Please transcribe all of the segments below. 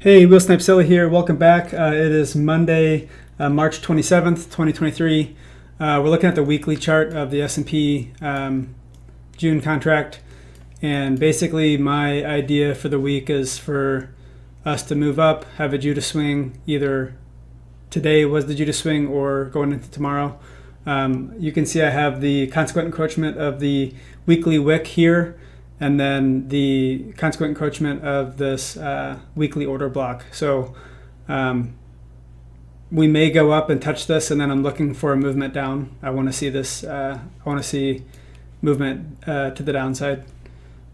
Hey, WheelSnipeSelly here. Welcome back. It is Monday, March 27th, 2023. We're looking at the weekly chart of the S&P June contract. And basically my idea for the week is for us to move up, have a Judah swing. Either today was the Judah swing or going into tomorrow. You can see I have the consequent encroachment of the weekly wick here, and then the consequent encroachment of this weekly order block. So we may go up and touch this, and then I'm looking for a movement down. I want to see this. I want to see movement to the downside.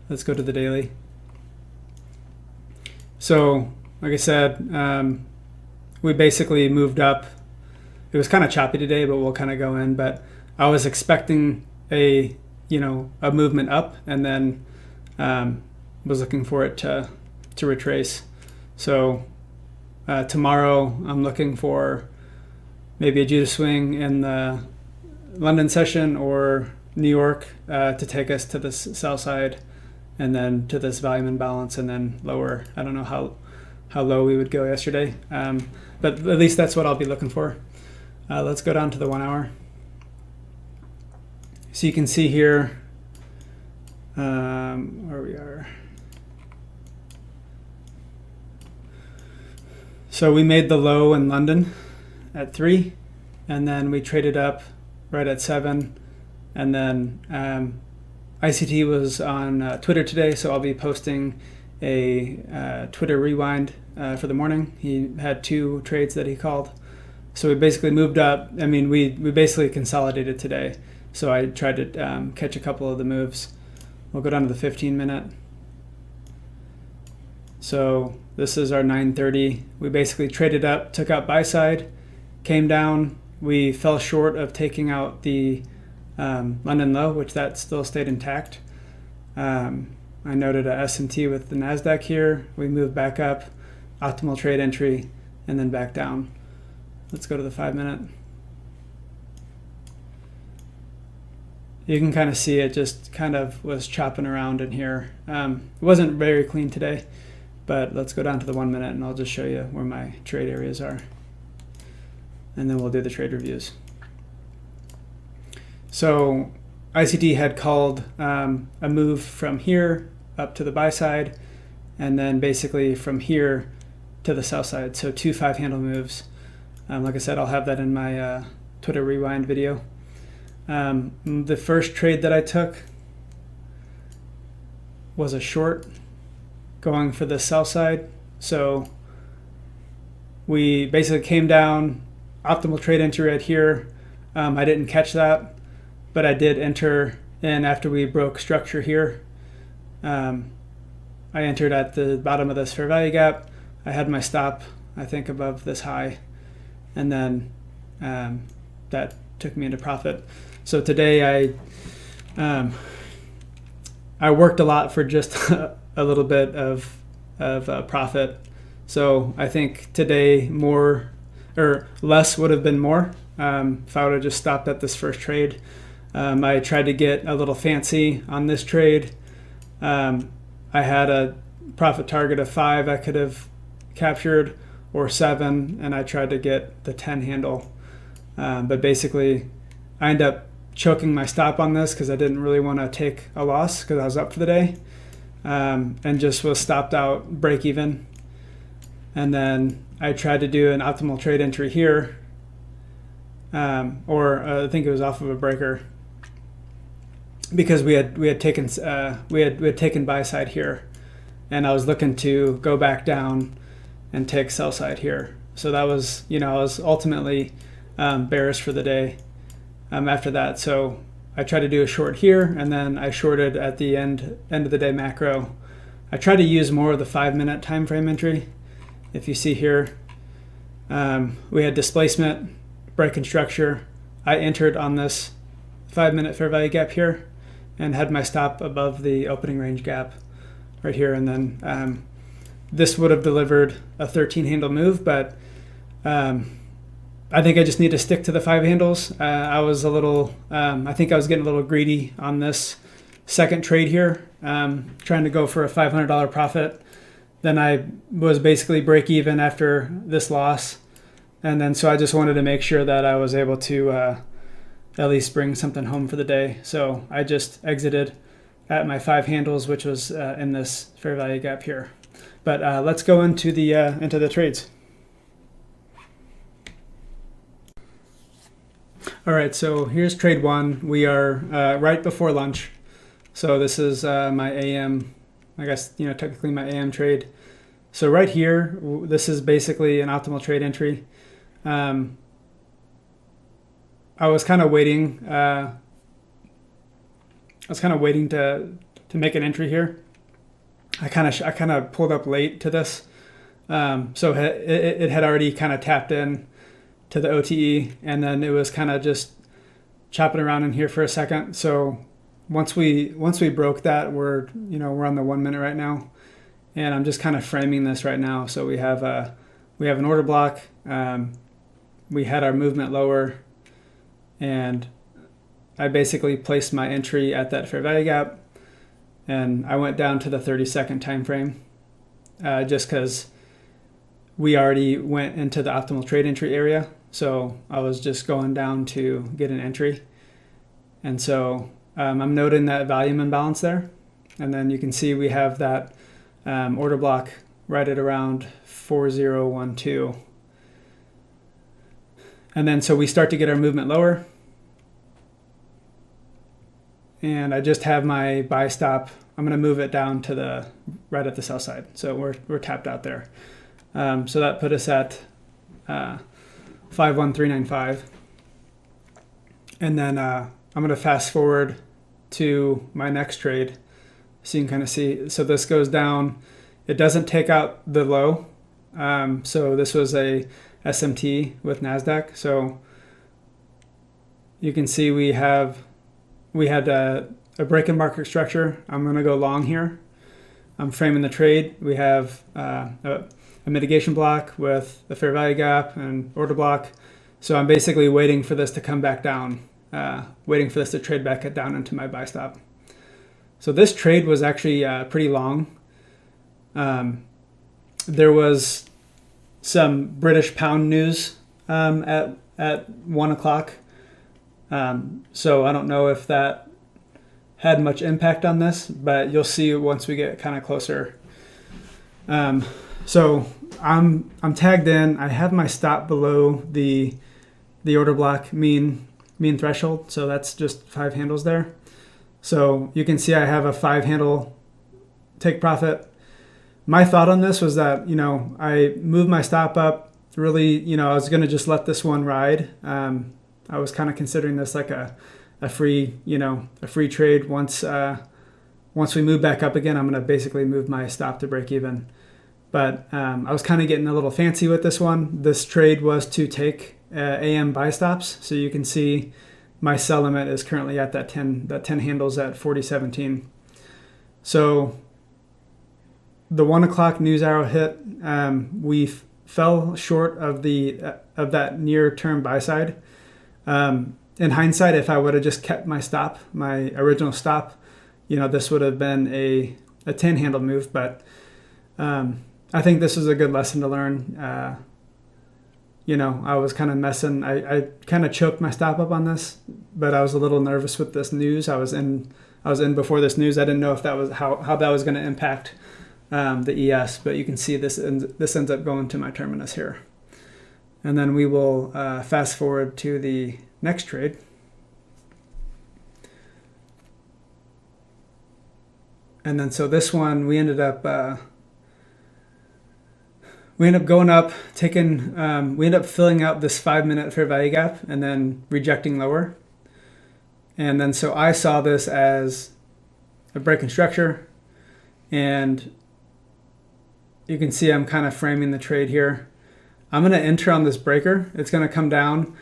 Let's go to the daily. So, like I said, we basically moved up. It was kind of choppy today, but we'll kind of go in. But I was expecting a movement up, and then was looking for it to retrace. So tomorrow I'm looking for maybe a Judah swing in the London session or New York to take us to the sell side, and then to this volume imbalance, and then lower. I don't know how low we would go yesterday, but at least that's what I'll be looking for. Let's go down to the 1 hour. So you can see here where we are. So we made the low in London at 3, and then we traded up right at 7, and then ICT was on Twitter today, so I'll be posting a Twitter rewind for the morning. He had 2 trades that he called. So we basically moved up. I mean, we basically consolidated today. So I tried to catch a couple of the moves. We'll go down to the 15-minute. So this is our 9:30. We basically traded up, took out buy side, came down. We fell short of taking out the London low, which that still stayed intact. I noted a S&T with the NASDAQ here. We moved back up, optimal trade entry, and then back down. Let's go to the 5-minute. You can kind of see it just kind of was chopping around in here. It wasn't very clean today, but let's go down to the 1 minute, and I'll just show you where my trade areas are. And then we'll do the trade reviews. So ICT had called a move from here up to the buy side, and then basically from here to the sell side. So 2 5-handle moves. Like I said, I'll have that in my Twitter rewind video. The first trade that I took was a short going for the sell side. So we basically came down, optimal trade entry right here. I didn't catch that, but I did enter in after we broke structure here. I entered at the bottom of this fair value gap. I had my stop, I think, above this high, and then that took me into profit. So today I worked a lot for just a little bit of profit. So I think today more or less would have been more if I would have just stopped at this first trade. I tried to get a little fancy on this trade. I had a profit target of 5 I could have captured, or 7, and I tried to get the 10 handle. But basically I ended up choking my stop on this because I didn't really want to take a loss because I was up for the day, and just was stopped out break even. And then I tried to do an optimal trade entry here, or I think it was off of a breaker, because we had taken buy side here, and I was looking to go back down and take sell side here. So that was, I was ultimately bearish for the day after that. So I tried to do a short here, and then I shorted at the end of the day macro. I tried to use more of the 5-minute time frame entry. If you see here, we had displacement, break and structure. I entered on this 5-minute fair value gap here and had my stop above the opening range gap right here. And then this would have delivered a 13-handle move, but I think I just need to stick to the 5 handles. I was a little, I think I was getting a little greedy on this second trade here, trying to go for a $500 profit. then I was basically break even after this loss. And then so I just wanted to make sure that I was able to at least bring something home for the day. So I just exited at my 5 handles, which was in this fair value gap here. But let's go into the trades. All right, so here's trade 1. We are right before lunch. So this is my AM, I guess, technically my AM trade. So right here, this is basically an optimal trade entry. I was kind of waiting. To make an entry here. I kind of pulled up late to this, so it had already kind of tapped in to the OTE, and then it was kind of just chopping around in here for a second. So once we broke that, we're on the 1 minute right now, and I'm just kind of framing this right now. So we have an order block. We had our movement lower, and I basically placed my entry at that fair value gap, and I went down to the 30-second time frame, just because we already went into the optimal trade entry area. So I was just going down to get an entry. And so I'm noting that volume imbalance there. And then you can see we have that order block right at around 4012. And then so we start to get our movement lower. And I just have my buy stop. I'm going to move it down to right at the sell side. So we're tapped out there. So that put us at 51395. And then I'm going to fast forward to my next trade so you can kind of see. So this goes down. It doesn't take out the low. So this was a SMT with NASDAQ. So you can see we had a break in market structure. I'm going to go long here. I'm framing the trade. We have a mitigation block with the fair value gap and order block. So I'm basically waiting for this to come back down, waiting for this to trade back down into my buy stop. So this trade was actually pretty long. There was some British pound news at 1 o'clock. So I don't know if that had much impact on this, but you'll see once we get kind of closer. So I'm tagged in. I have my stop below the order block mean threshold. So that's just 5 handles there. So you can see I have a 5 handle take profit. My thought on this was that, I moved my stop up really, I was going to just let this one ride. I was kind of considering this like a free trade. Once we move back up again, I'm going to basically move my stop to break even. But I was kind of getting a little fancy with this one. This trade was to take AM buy stops. So you can see my sell limit is currently at that 10 handles at 4017. So the 1 o'clock news arrow hit. We fell short of that near term buy side. In hindsight, if I would have just kept my stop, my original stop, this would have been a 10 handle move. But I think this is a good lesson to learn. I was kind of messing. I kind of choked my stop up on this, but I was a little nervous with this news. I was in before this news. I didn't know if that was how that was going to impact the ES, but you can see this ends up going to my terminus here. And then we will fast forward to the next trade. And then so this one we ended up going up, we ended up filling out this 5-minute fair value gap and then rejecting lower. And then so I saw this as a break in structure, and you can see I'm kind of framing the trade here. I'm going to enter on this breaker. It's going to come down.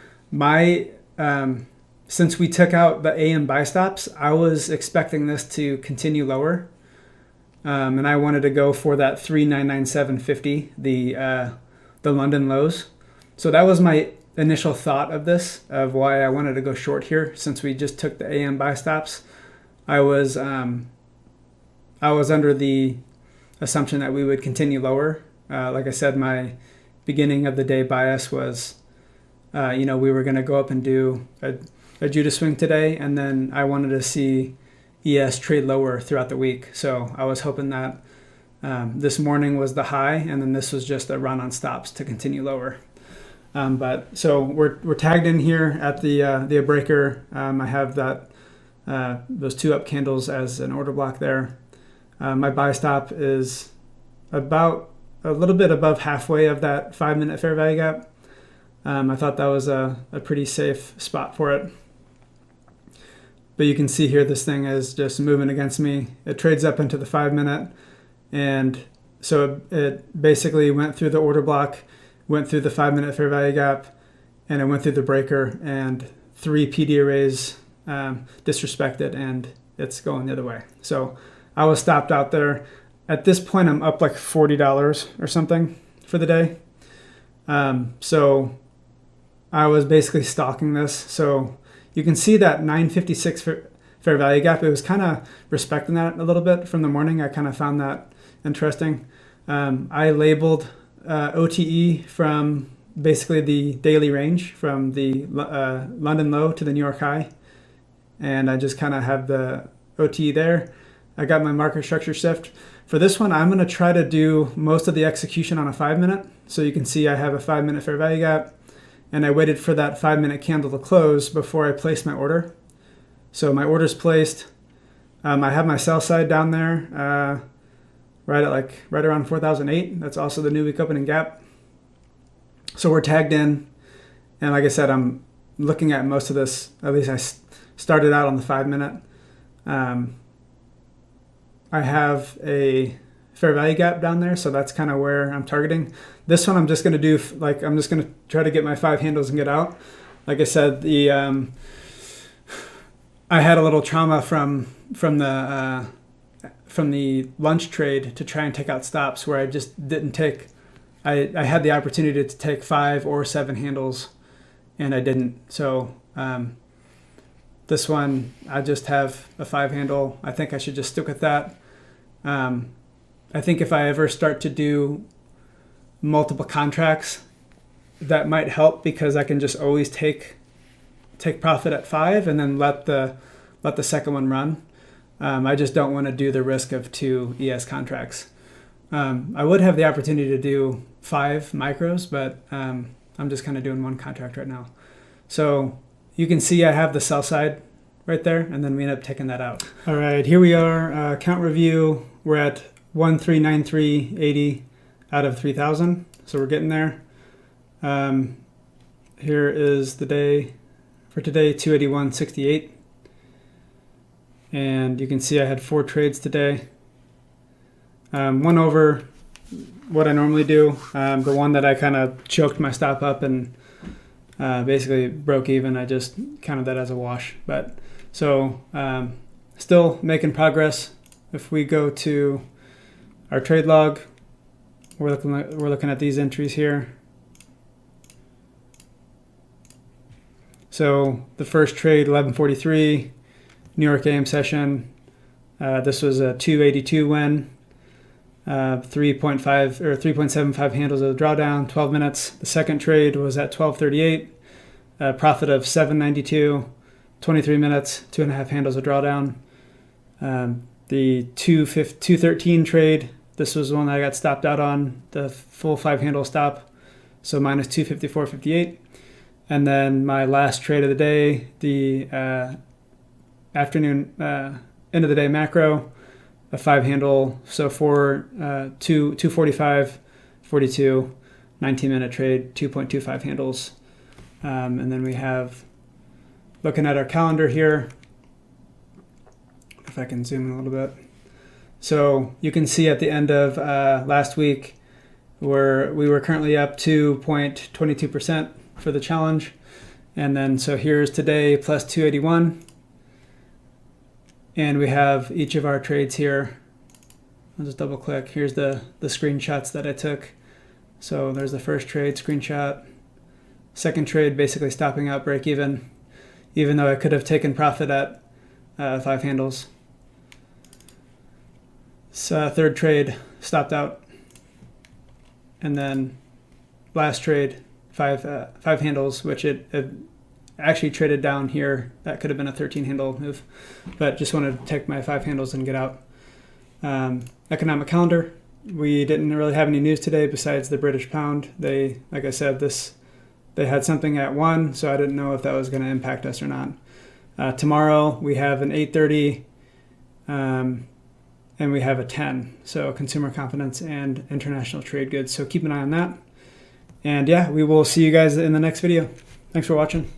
Since we took out the AM buy stops, I was expecting this to continue lower. And I wanted to go for that 3997.50, the London lows. So that was my initial thought of this, of why I wanted to go short here. Since we just took the AM buy stops, I was under the assumption that we would continue lower. Like I said, my beginning of the day bias was, we were going to go up and do a Judah swing today, and then I wanted to see ES trade lower throughout the week. So I was hoping that this morning was the high, and then this was just a run on stops to continue lower. But so we're tagged in here at the breaker. I have that those 2 up candles as an order block there. My buy stop is about a little bit above halfway of that 5-minute fair value gap. I thought that was a pretty safe spot for it. But you can see here this thing is just moving against me. It trades up into the 5-minute, and so it basically went through the order block, went through the 5-minute fair value gap, and it went through the breaker, and 3 PD arrays disrespected, and it's going the other way. So I was stopped out there. At this point, I'm up like $40 or something for the day. So I was basically stalking this. So you can see that 956 fair value gap. It was kind of respecting that a little bit from the morning. I kind of found that interesting. I labeled OTE from basically the daily range from the London low to the New York high. And I just kind of have the OTE there. I got my market structure shift. For this one, I'm going to try to do most of the execution on a 5-minute. So you can see I have a 5-minute fair value gap, and I waited for that 5-minute candle to close before I placed my order. So my order's placed. I have my sell side down there right around 4,008. That's also the new week opening gap. So we're tagged in, and like I said, I'm looking at most of this. At least I started out on the 5-minute. I have a fair value gap down there, so that's kind of where I'm targeting. This one I'm just going to do, I'm just going to try to get my 5 handles and get out. Like I said, I had a little trauma from the lunch trade to try and take out stops where I just didn't take. I had the opportunity to take 5 or 7 handles, and I didn't. So this one, I just have a 5 handle. I think I should just stick with that. I think if I ever start to do multiple contracts, that might help because I can just always take profit at 5 and then let the second one run. I just don't want to do the risk of 2 ES contracts. I would have the opportunity to do 5 micros, but I'm just kind of doing 1 contract right now. So you can see I have the sell side right there, and then we end up taking that out. All right, here we are, count review. We're at 1393.80 out of 3,000, so we're getting there. Here is the day for today, 281.68. And you can see I had 4 trades today. One over what I normally do. The one that I kind of choked my stop up and basically broke even, I just counted that as a wash. But so still making progress. If we go to our trade log, we're looking at these entries here. So the first trade, 11:43, New York AM session. This was a 282 win, 3.5 or 3.75 handles of the drawdown, 12 minutes. The second trade was at 12:38, profit of 792, 23 minutes, 2.5 handles of drawdown. The 213 trade, this was the one that I got stopped out on, the full 5 handle stop, so minus 254.58. And then my last trade of the day, the afternoon end of the day macro, a 5 handle, so for 245.42, 19-minute trade, 2.25 handles. And then we have, looking at our calendar here, if I can zoom in a little bit. So you can see at the end of last week, we were currently up 2.22% for the challenge. And then so here's today plus 281. And we have each of our trades here. I'll just double click. Here's the screenshots that I took. So there's the first trade screenshot. Second trade basically stopping out break even though I could have taken profit at 5 handles. So third trade stopped out. And then last trade, five handles, which it actually traded down here. That could have been a 13 handle move, but just wanted to take my 5 handles and get out. Economic calendar. We didn't really have any news today besides the British pound. They, like I said, they had something at 1, so I didn't know if that was going to impact us or not. Tomorrow we have an 8:30, and we have a 10. So consumer confidence and international trade goods. So keep an eye on that. And yeah, we will see you guys in the next video. Thanks for watching.